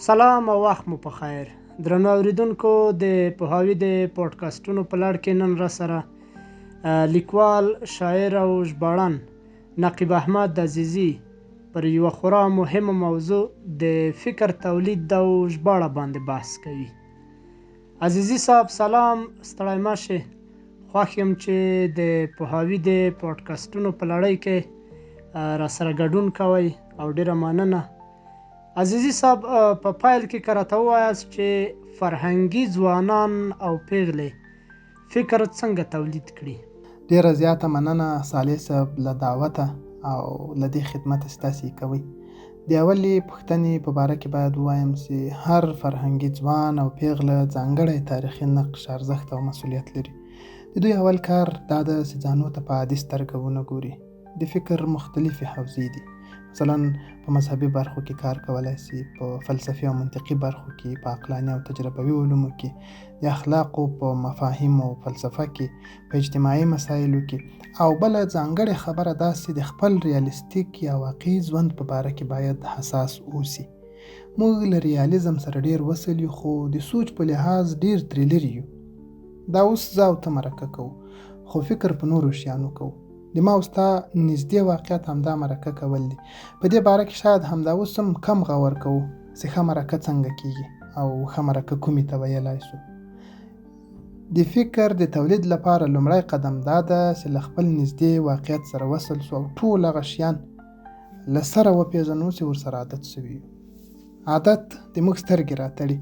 سلام او وخت مو په خیر. درنو اوریدونکو د پوهاوي د پودکاسټونو په لړ کې نن را سره لیکوال، شاعر او ژباړن نقیب احمد عزیزي پر یوه خورا مهمه موضوع د فکر تولید او ژباړه باندې بحث کوي. عزیزي صاحب سلام، ستړی مه شئ. خوښ یم چې د پوهاوي د پودکاسټونو په لړۍ کې را سره ګډون کوئ او ډیره مننه. عزیزي صاحب په پیل کې که راته ووایاست چې فرهنګي ځوانان او پیغلې فکر څنګه تولید کړي؟ ډیره زیاته مننه صالح صاحب له دعوته او له دې خدمت چې تاسې کوئ. د اولې پوښتنې په باره کې باید ووایم چې هر فرهنګي ځوان او پیغله ځانګړی تاریخي نقش، ارزښت او مسؤلیت لري. د دوی اول کار دا ده چې ځانو ته په عادي سترګه ونه ګوري. د فکر مختلفې حوزې دي. مثلا په مذهبي برخو کې کار کولی شي، په فلسفي او منطقي برخو کې، په عقلاني او تجربوي علومو کې، د اخلاقو په مفاهیمو او فلسفه کې، په اجتماعي مسایلو کې، او بله ځانګړې خبره دا چې د خپل ریالیستیک یا واقعي ژوند په باره کې باید حساس اوسي. موږ له ریالیزم سره ډیر وصل یو، خو د سوچ په لحاظ ډیر ترې لرې یو. دا اوس زه او ته مرکه کوو، خو فکر په نورو شیانو کوو. د ما او ستا نږدې واقعیت همدا مرکه کول دي. په دې باره کې شاید همدا اوس هم کم غور کوو چې ښه مرکه څنګه کیږي او ښه مرکه کومې ته ویلی شو. د فکر د تولید لپاره لومړی قدم دا ده چې له خپل نږدې واقعیت سره وصل شو او ټول هغه شیان له سره وپېژنو چې ورسره عادت شوي یو. عادت د موږ سترګې راتړي.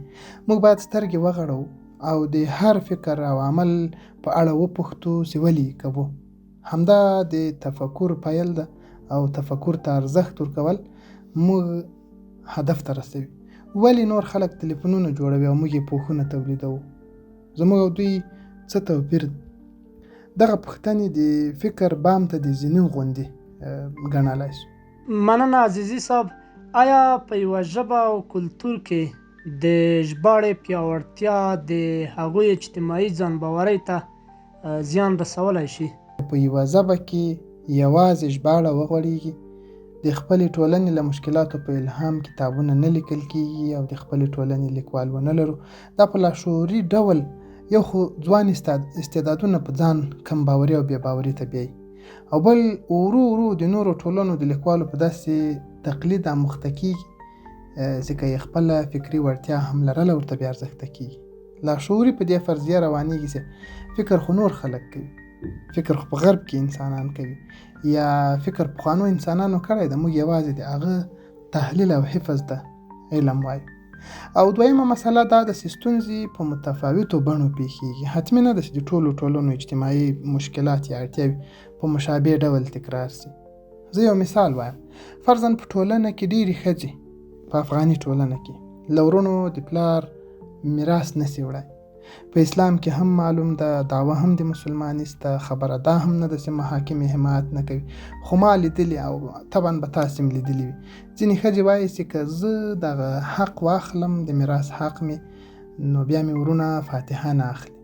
موږ باید سترګې وغړو او د هر فکر او عمل په اړه وپوښتو چې ولې یې کوو. همدا د تفکر پیل ده او تفکر ته ارزښت ورکول موږ هدف ته رسوي. ولې نور خلک تلیفونونه جوړوي او موږ یې پوښونه تولیدوو؟ زموږ او دوی څه توپیر دی؟ دغه پوښتنې د فکر بام ته د زینې غوندې ګڼلی شو. مننه عزیزي صاحب. آیا په یوه ژبه او کلتور کې د ژباړې پیاوړتیا د هغوی اجتماعي ځان باورۍ ته زیان رسولی شي؟ په یوه ژبه کې یوازې ژباړه وغوړېږي، د خپلې ټولنې له مشکلاتو په الهام کتابونه نه لیکل کېږي او د خپلې ټولنې لیکوال ونه لرو. دا په لاشعوري ډول یو خو ځوان استعدادونه په ځان کم باوري او بې باوري ته بیایي، او بل ورو د نورو ټولنو د لیکوالو په داسې تقلید اموخته کېږي چې که یې خپله فکري وړتیا هم لرله ورته بې ارزښته کېږي. لاشعوري په دې فرضیه روانېږي چې فکر خو نور خلک کوي، فکر خو په غرب کې انسانان کوي، یا فکر پخوانو انسانانو کړی ده، موږ یوازې د هغه تحلیل او حفظ ته علم وایو. او دویمه مسله دا ده چې ستونزې په متفاوتو بڼو پیښیږي. حتمي نه ده چې د ټولو ټولنو اجتماعي مشکلات یا اړتیاوې په مشابه ډول تکرار شي. زه یو مثال وایم. فرضاً په ټولنه کې ډېرې ښځې، په افغاني ټولنه کې، له ورونو د پلار میراث نشي وړی. په اسلام کې هم معلوم ده، دعوه هم د مسلمانۍ شته، خبره دا هم نه ده چې محاکم حمایت نه کوي. خو ما لیدلي او طبعا به تاسې هم لیدلي وي، ځینې ښځې وایي چې که زه دغه حق واخلم، د میراث حق مې، نو بیا مې ورونه فاتحه نه اخلي.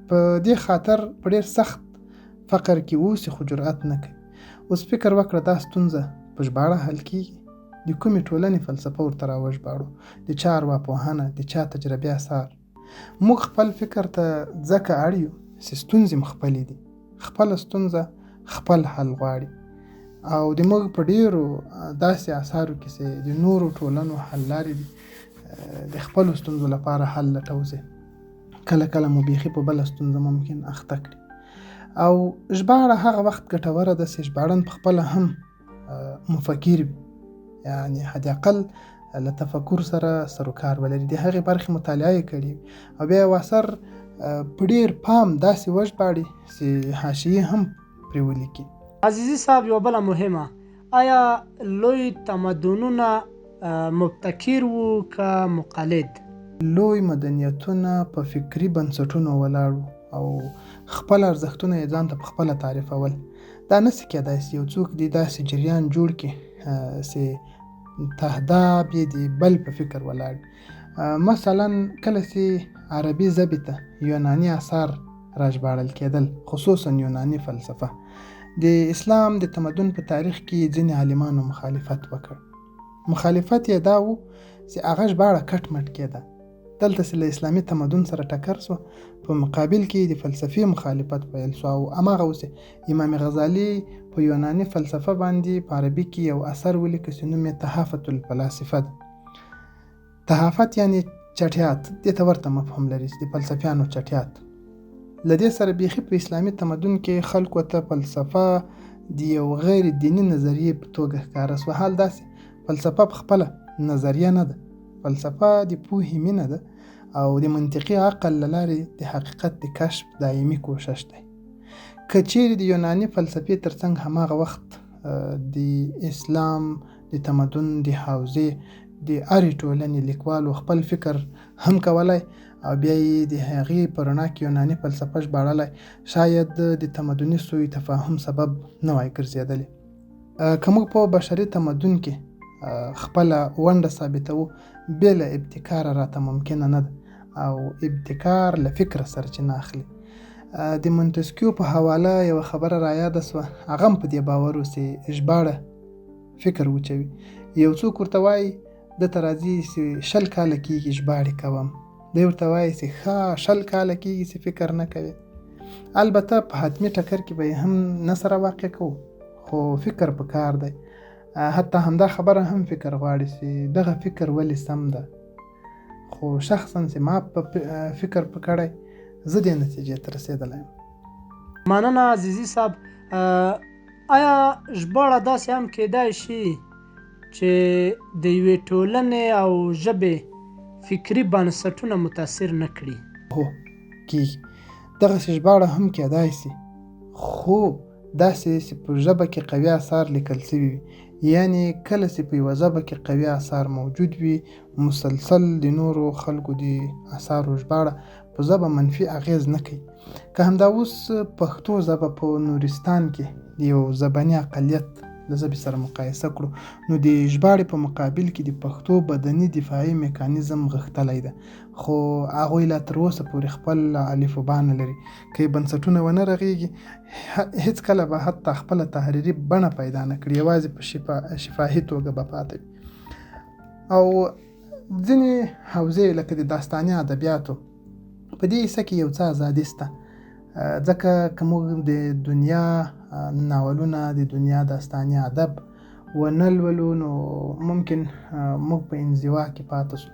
په دې خاطر په ډېر سخت فقر کې اوسي خو جرأت نه کوي. اوس فکر وکړه دا ستونزه په ژباړه حل کېږي؟ د کومې ټولنې فلسفه ورته راوژباړو؟ د چا ارواپوهنه، د چا تجربي اثار؟ موږ خپل فکر ته ځکه اړ یو چې ستونزې مو خپلې دي. خپله ستونزه خپل حل غواړي. او د موږ په ډیرو داسې اثارو کې چې د نورو ټولنو حل لارې دي، د خپلو ستونزو لپاره حل لټوو چې کله کله مو بیخي په بله ستونزه ممکن اخته کړي. او ژباړه هغه وخت ګټوره ده چې ژباړن په خپله هم مفکر وي، یعنی حد اقل له تفکر سره سروکار ولري، د هغې برخې مطالعه یې کړي او بیا یو اثر په ډېر پام داسې وژباړي چې حاشیې هم پرې ولیکي. عزیزي صاحب یوه بله مهمه، آیا لوی تمدنونه مبتکر وو که مقلد؟ لوی مدنیتونه په فکري بنسټونو ولاړ وو او خپل ارزښتونه یې ځان ته په خپله تعریفول. دا نسي کېدای چې یو څوک دې داسې جریان جوړ کړي چې تهداب یې د بل په فکر ولاړ. مثلا کله چې عربي ژبې ته یوناني اثار راژباړل کېدل، خصوصا یوناني فلسفه، د اسلام د تمدن په تاریخ کې ځینې عالمانو مخالفت وکړ. مخالفت یې دا و چې هغه ژباړه کټ مټ کېده. دلته چې له اسلامي تمدن سره ټکر شو، په مقابل کې د فلسفي مخالفت پیل شو او هماغه اوس امام غزالی په یوناني فلسفه باندې په عربي کې یو اثر ولیکه چې نوم یې تحافت الفلاسفه ده. تحافت یعنی چټیات، دې ته ورته مفهوم لري چې د فلسفیانو چټیات. له دې سره بیخي په اسلامي تمدن کې خلکو ته فلسفه د یو غیر دینی نظریې په توګه ښکاره شوه. حال داسې فلسفه په خپله نظریه نه ده، فلسفه د پوهې مینه ده او د منطقي عقل له لارې د حقیقت د کشف دایمي کوشش دی. که چیرې د یوناني فلسفې ترڅنګ هماغه وخت د اسلام د تمدن د حوزې د هرې ټولنې لیکوالو خپل فکر هم کولای او بیا یې د هغې په رڼا کې یوناني فلسفه ژباړلی، شاید د تمدني سوء تفاهم سبب نه وای ګرځېدلی. که موږ په بشري تمدن کې خپله ونډه ثابتوو، بې له ابتکاره راته ممکنه نه ده او ابتکار له فکره سرچینه اخلي. د مونتسکیو په حواله یوه خبره رایاده سوه، هغه هم په دې باور و چې ژباړه فکر وچوي. یو څوک ورته وایي دته راځي چې 20 کاله کېږي ژباړې کوم، دی ورته وایي چې ښه 20 کاله کېږي چې فکر نه کوي. البته په حتمي ټکر کې به یې هم نه سره واقع کوو، خو فکر په کار دی. حتی همدا خبره هم فکر غواړي چې دغه فکر ولې سم ده، خو شخصا چې ما په فکر پکړی زه دې نتیجې ته رسېدلی یم. مننه عزیزي صاحب. آیا ژباړه داسې هم کېدای شي چې د یوې ټولنې او ژبې فکري بنسټونه متاثر نه کړي؟ هو کېږي، دغسې ژباړه هم کېدای شي، خو داسې چې په ژبه کې قوي اثار لیکل شوي وي. یعنی کله چې په یوه ژبه کې قوي اثار موجود وي، مسلسل د نورو خلکو د اثارو ژباړه په ژبه منفي اغیز نه کوي. که همدا اوس پښتو ژبه په نورستان کې د یو ژبني اقلیت له ژبې سره مقایسه کړو، نو د ژباړې په مقابل کې د پښتو بدني دفاعي میکانیزم غښتلی ده، خو هغوی لا تر اوسه پورې خپل الفبا نه لري. که یې بنسټونه ونه رغېږي، هېڅکله به حتی خپله تحریري بڼه پیدا نه کړي، یوازې په شفاهي توګه به پاتې وي. او ځینې حوزې لکه د داستاني ادبیاتو په دې حصه کې یو څه ازادي شته، ځکه که موږ د دنیا ناولونه، د دنیا داستاني ادب ونه لولو، نو ممکن موږ په انزوا کې پاتې شو.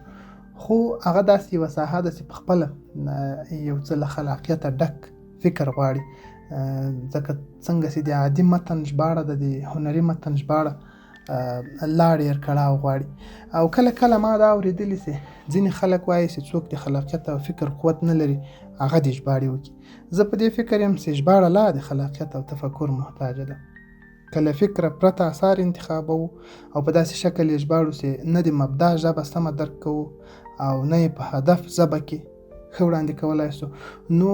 خو هغه داسې یوه ساحه ده چې په خپله یو څه له خلاقیته ډک فکر غواړي، ځکه څنګه چې د عادي متن ژباړه ده، د هنري متن ژباړه لا ډېر کړاو غواړي. او کله کله ما دا اورېدلي چې ځینې خلک وایي چې څوک د خلاقیت او فکر قوت نه لري، هغه د ژباړې وکړي. زه په دې فکر یم چې ژباړه لا د خلاقیت او تفکر محتاجه ده. که له فکره پرته اثار انتخابوو او په داسې شکل یې ژباړو چې نه د مبدا ژبه سمه درک کوو او نه یې په هدف ژبه کې ښه وړاندې کولی شو، نو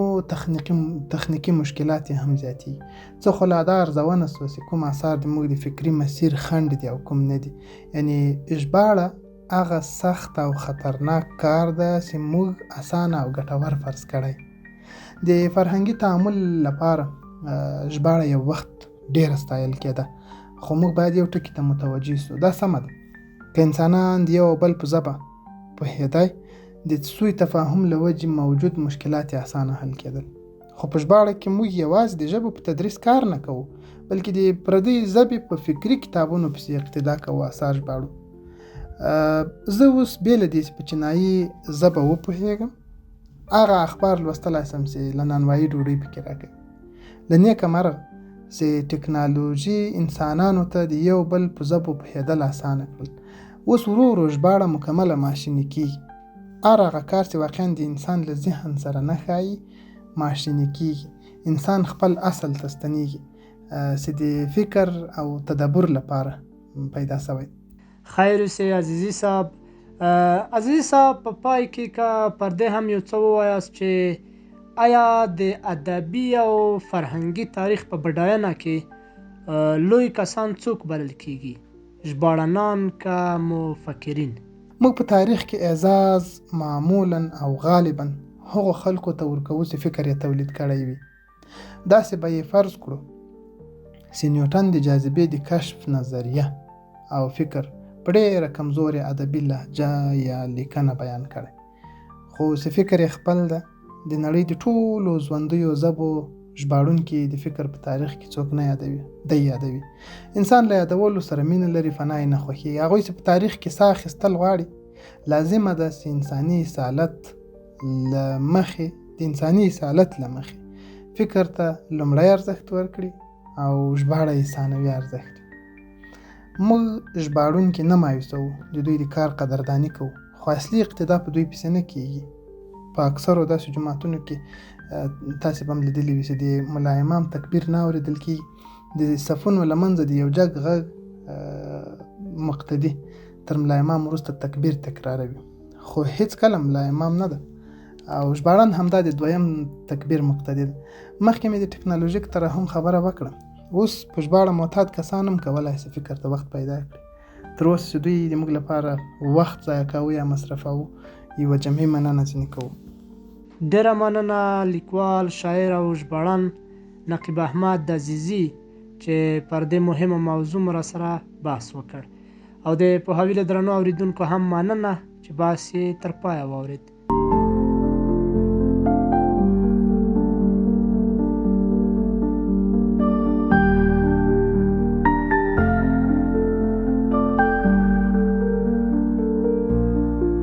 تخنیکي مشکلات یې هم زیاتېږي. څه خو لا دا ارزونه شوه چې کوم اثار د موږ د فکري مسیر خنډ دي او کوم نه دي. یعنې ژباړه هغه سخت او خطرناک کار ده چې موږ اسانه او ګټور فرض کړی. د فرهنګي تعامل لپاره ژباړه یو وخت ډېره ستایل کېده، خو موږ باید یو ټکي ته متوجه شو. دا سمه ده، که انسانان د یو بل په ژبه پوهېدی، د سوء تفاهم له وجې موجود مشکلات یې اسانه حل کېدل. خو په ژباړه کې موږ یوازې د ژبو په تدریس کار نه کوو، بلکې د پردۍ ژبې په فکري کتابونو پسې اقتدا کوو، اثار ژباړو. زه اوس بې له دې چې په چینایي ژبه وپوهېږم، هغه اخبار لوستلی شم چې له نانوایي ډوډۍ پکې راکوي. له نیکه مرغه چې ټکنالوژي انسانانو ته د یو بل په ژبو پوهېدل اسانه کړل. اوس ورو ورو ژباړه مکمله ماشیني کېږي. هر هغه کار چې واقعا د انسان له ذهن سره نه ښایي ماشیني کېږي. انسان خپل اصل ته ستنېږي چې د فکر او تدبر لپاره پیدا شوی. خیر اوسې عزیزي صاحب. عزیزي صاحب، په پای کې که پر دې هم یو څه ووایاست چې آیا د ادبي او فرهنګي تاریخ په بډاینه کې لوی کسان څوک بلل کېږي؟ ژباړنان که مفکرین؟ موږ په تاریخ کې اعزاز معمولا او غالبا هغو خلکو ته ورکوو چې فکر یې تولید کړی وي. داسې به یې فرض کړو چې نیوټن د جاذبې د کشف نظریه او فکر په ډېره کمزورې ادبي لهجه یا لیکنه بیان کړی، خو چې فکر یې خپل ده. د نړۍ د ټولو ژوندیو ژبو ژباړونکي د فکر په تاریخ کې څوک نه یادوي، دی یادوي. انسان له یادولو سره مینه لري، فنا یې نه خوښي. هغوی چې په تاریخ کې ساه اخیستل غواړي، لازمه ده چې انساني اصالت له مخې فکر ته لومړی ارزښت ورکړي او ژباړه یې ثانوي ارزښت. موږ ژباړونکي نه مایوسوو، د دوی د کار قدرداني کوو، خو اصلي اقتدا په دوی پسې نه کېږي. په اکثرو داسې جماعتونو کې تاسې به هم لیدلي وي چې د ملا امام تکبیر نه اورېدل کېږي، د صفونو له منځه د یو جګ غږ مقتدي تر ملا امام وروسته تکبیر تکراروي، خو هیڅ کله ملا امام نه ده. او ژباړن همدا د دویم تکبیر مقتدي ده. مخکې مې د ټکنالوژیک ترحم خبره وکړه، اوس په ژباړه معتاد کسان هم کولی شي فکر ته وخت پیدا کړي. تر اوسه چې دوی د موږ لپاره وخت ضایع کوو یا مصرفوو، یوه جمعي مننه ځینې کوو. ډېره مننه لیکوال، شاعر او ژباړن نقیب احمد د عزیزي چې پر دې مهمه موضوع مو را سره بحث وکړ، او د پوهاوي له درنو اورېدونکو هم مننه چې بحث یې تر پایه واورېد.